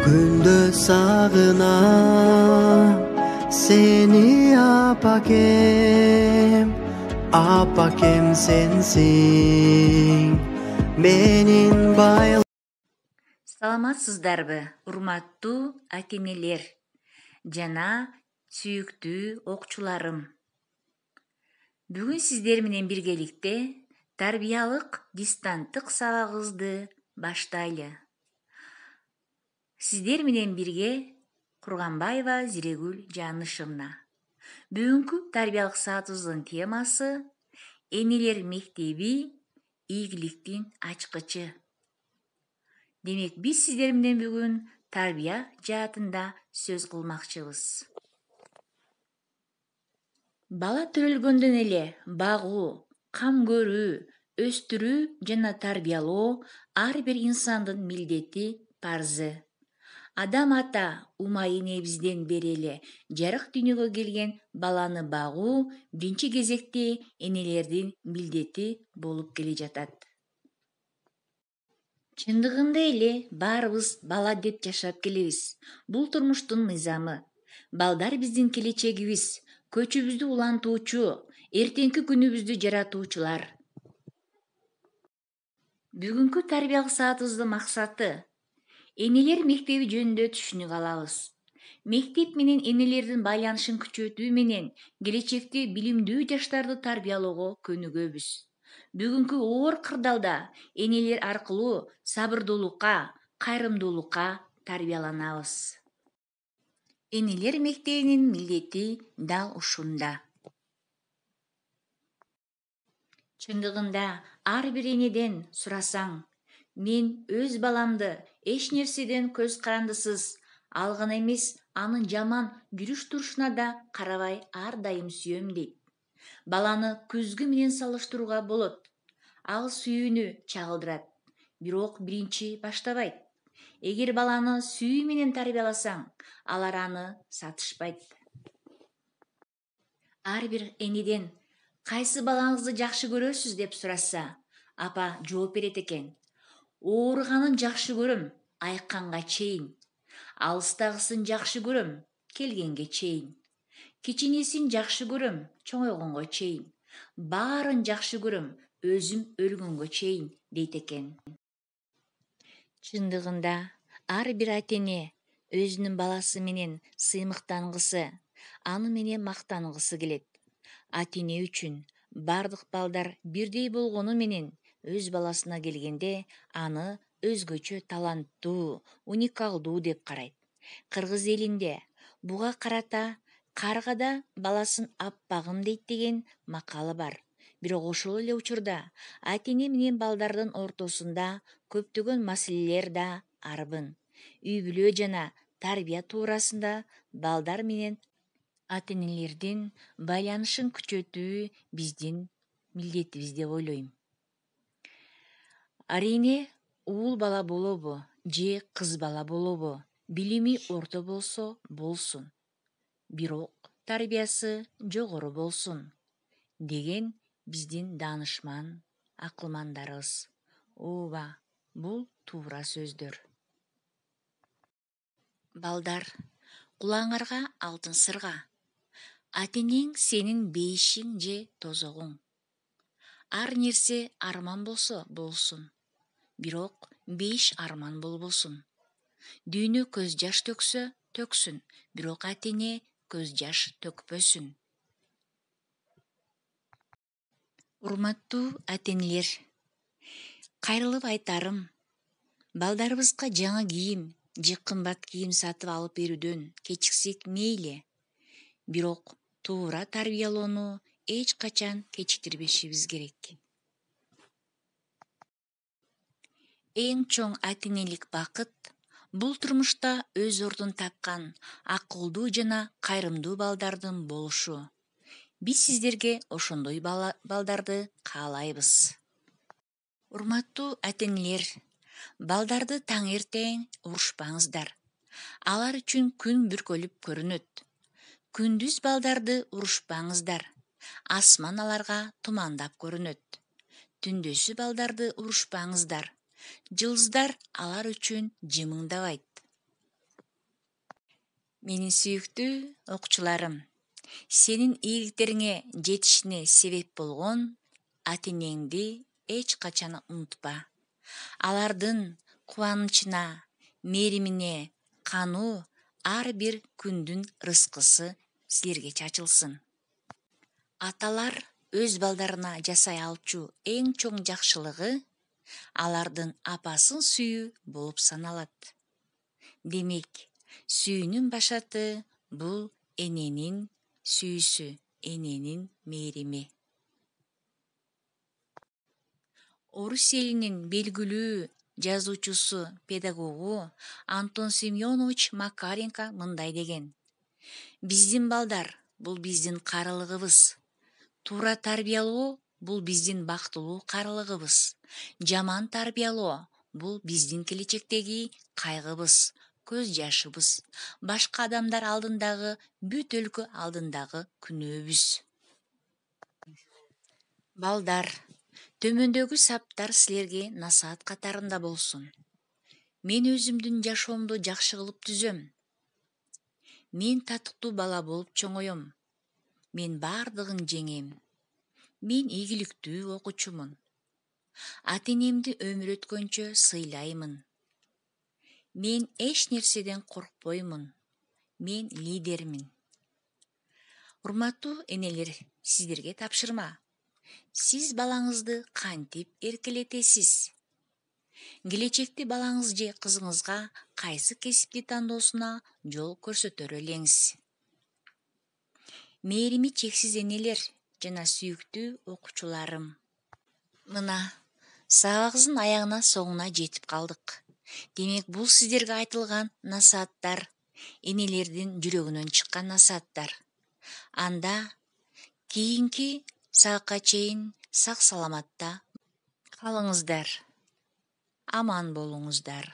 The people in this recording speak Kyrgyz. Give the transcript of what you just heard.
Күндө сагынам сени апакем сенсиң менин байла. Саламатсыздарбы, урматтуу ата-энелер жана сүйүктүү окуучуларым. Бүгүн сиздер менен биргеликте тарбиялык дистанттык сабагыбызды баштайлы. Сиздер менен бирге Курганбаева Зирегүл Жанышевна. Бүгүнкү тарбиялык саатыбыздын темасы энелер мектеби ийгиликтин ачкычы. Демек, биз сиздер менен бүгүн тарбия жаатында сөз кылмакчыбыз. Бала төрөлгөндөн эле багуу, кам көрүү, өстүрүү жана тарбиялоо ар бир инсандын милдети, парзы. Адам ата ума энебизден бери эле жарык дүйнөгө келген баланы багуу биринчи кезекте энелердин милдети болуп келе жатат. Чындыгында эле баарыбыз бала деп жашап келебиз. Бул турмуштун мыйзамы. Балдар биздин келечегибиз, көчүбүздү улантуучу, эртеңки күнүбүздү жаратуучулар. Бүгүнкү тарбиялык саатыбыздын максаты энелер мектеби жөнүндө түшүнүк алабыз. Мектеп менен энелердин байланышын күчөтүү менен келечекте билимдүү жаштарды тарбиялоого көнүгөбүз. Бүгүнкү оор кырдаалда энелер аркылуу сабырдуулукка, кайрымдуулукка тарбияланабыз. Энелер мектебинин милдети дал ушунда. Чындыгында ар бир энеден сурасаң, мен өз баламды эч нерседен көз карандысыз алган эмес, анын жаман жүрүш-турушуна да карабай ар дайым сүйөм дейт. Баланы күзгү менен салыштырууга болот. Ал сүйүүнү чагылдырат, бирок биринчи баштабайт. Эгер баланы сүйүү менен тарбияласаң, алар аны сатышпайт. Ар бир энеден кайсы балаңызды жакшы көрөсүз деп сураса, апа жооп берет экен. Ооруганын жакшы көрөм, айыкканга чейин. Алыстагысын жакшы көрөм, келгенге чейин. Кичинесин жакшы көрөм, чоңойгонго чейин. Баарын жакшы көрөм, өзүм өлгөнгө чейин, дейт экен. Чындыгында ар бир ата-эне өзүнүн баласы менен сыймыктангысы, аны менен мактангысы келет. Ата-эне үчүн бардык балдар бирдей болгону менен өз баласына келгенде аны өзгөчө таланттуу, уникалдуу деп карайт. Кыргыз элинде буга карата каргада баласын аппагым дейт деген макалы бар. Бирок ошол эле учурда ата-эне менен балдардын ортосунда көптөгөн маселелер да арбын. Үй бүлө жана тарбия туурасында балдар менен ата-энелердин байланышын күчөтүү биздин милдетибиз деп ойлойм. Арине уул бала болобу же кыз бала болобу, билими орто болсо болсун, бирок тарбиясы жогору болсун деген биздин даанышман акылмандарыбыз. Ооба, бул туура сөздөр. Балдар, кулаңарга алтын сырга. Ата-энең сенин бейишиң же тозогуң. Ар нерсе арман болсо болсун, бирок бейиш арман болбосун. Дүйнө көз жаш төксө төксүн, бирок ата-эне көз жаш төкпөсүн. Урматтуу ата-энелер, кайрылып айтарым, балдарыбызга жаңы кийим же кымбат кийим сатып алып берүүдөн кечиксек мейли, бирок туура тарбиялоону эч качан кечиктирбешибиз керек. Эң чоң ата-энелик бакыт бул турмушта өз ордун тапкан акылдуу жана кайрымдуу балдардын болушу. Биз сиздерге ошондой балдарды каалайбыз. Урматтуу ата-энелер, балдарды таңертең урушпаңыздар. Алар үчүн күн бүркөлүп көрүнөт. Күндүз балдарды урушпаңыздар. Асман аларга тумандап көрүнөт. Түндөсү балдарды урушпаңыздар. Жылдыздар алар үчүн жымыңдабайт. Менин сүйүктүү окуучуларым, сенин ийгиликтериңе жетишине себеп болгон ата-энеңди эч качан унутпа. Алардын кубанычына, мээримине кануу ар бир күндүн рызкысы силерге чачылсын. Аталар өз балдарына жасай алчу эң чоң жакшылыгы алардын апасын сүйүү болуп саналат. Демек, сүйүүнүн башаты бул эненин сүйүүсү, эненин мээрими. Орус элинин белгилүү жазуучусу, педагогу Антон Семенович Макаренко мындай деген: биздин балдар бул биздин карылыгыбыз. Туура тарбиялоо бул биздин бактылуу карылыгыбыз. Жаман тарбиялоо бул биздин келечектеги кайгыбыз, көз жашыбыз, башка адамдар алдындагы, бүт өлкө алдындагы күнөөбүз. Балдар, төмөндөгү саптар силерге насаат катарында болсун. Мен өзүмдүн жашоомду жакшы кылып түзөм. Мен татыктуу бала болуп чоңоем. Мен бардыгын жеңем. Мен ийгиликтүү окуучумун. Ата-энемди өмүр өткөнчө сыйлаймын. Мен эч нерседен коркпоймун. Мен лидермин. Урматтуу энелер, сиздерге тапшырма. Сиз балаңызды кантип эркелетесиз? Келечекте балаңыз же кызыңызга кайсы кесипти тандоосуна жол көрсөтөр элеңиз. Мээрими чексиз энелер жана сүйүктүү окуучуларым. Мына, сабагыбыздын аягына соңуна жетип калдык. Демек, бул сиздерге айтылган насааттар, энелердин жүрөгүнөн чыккан насааттар. Анда кийинки саатка чейин сак саламатта калыңыздар. Аман болуңуздар.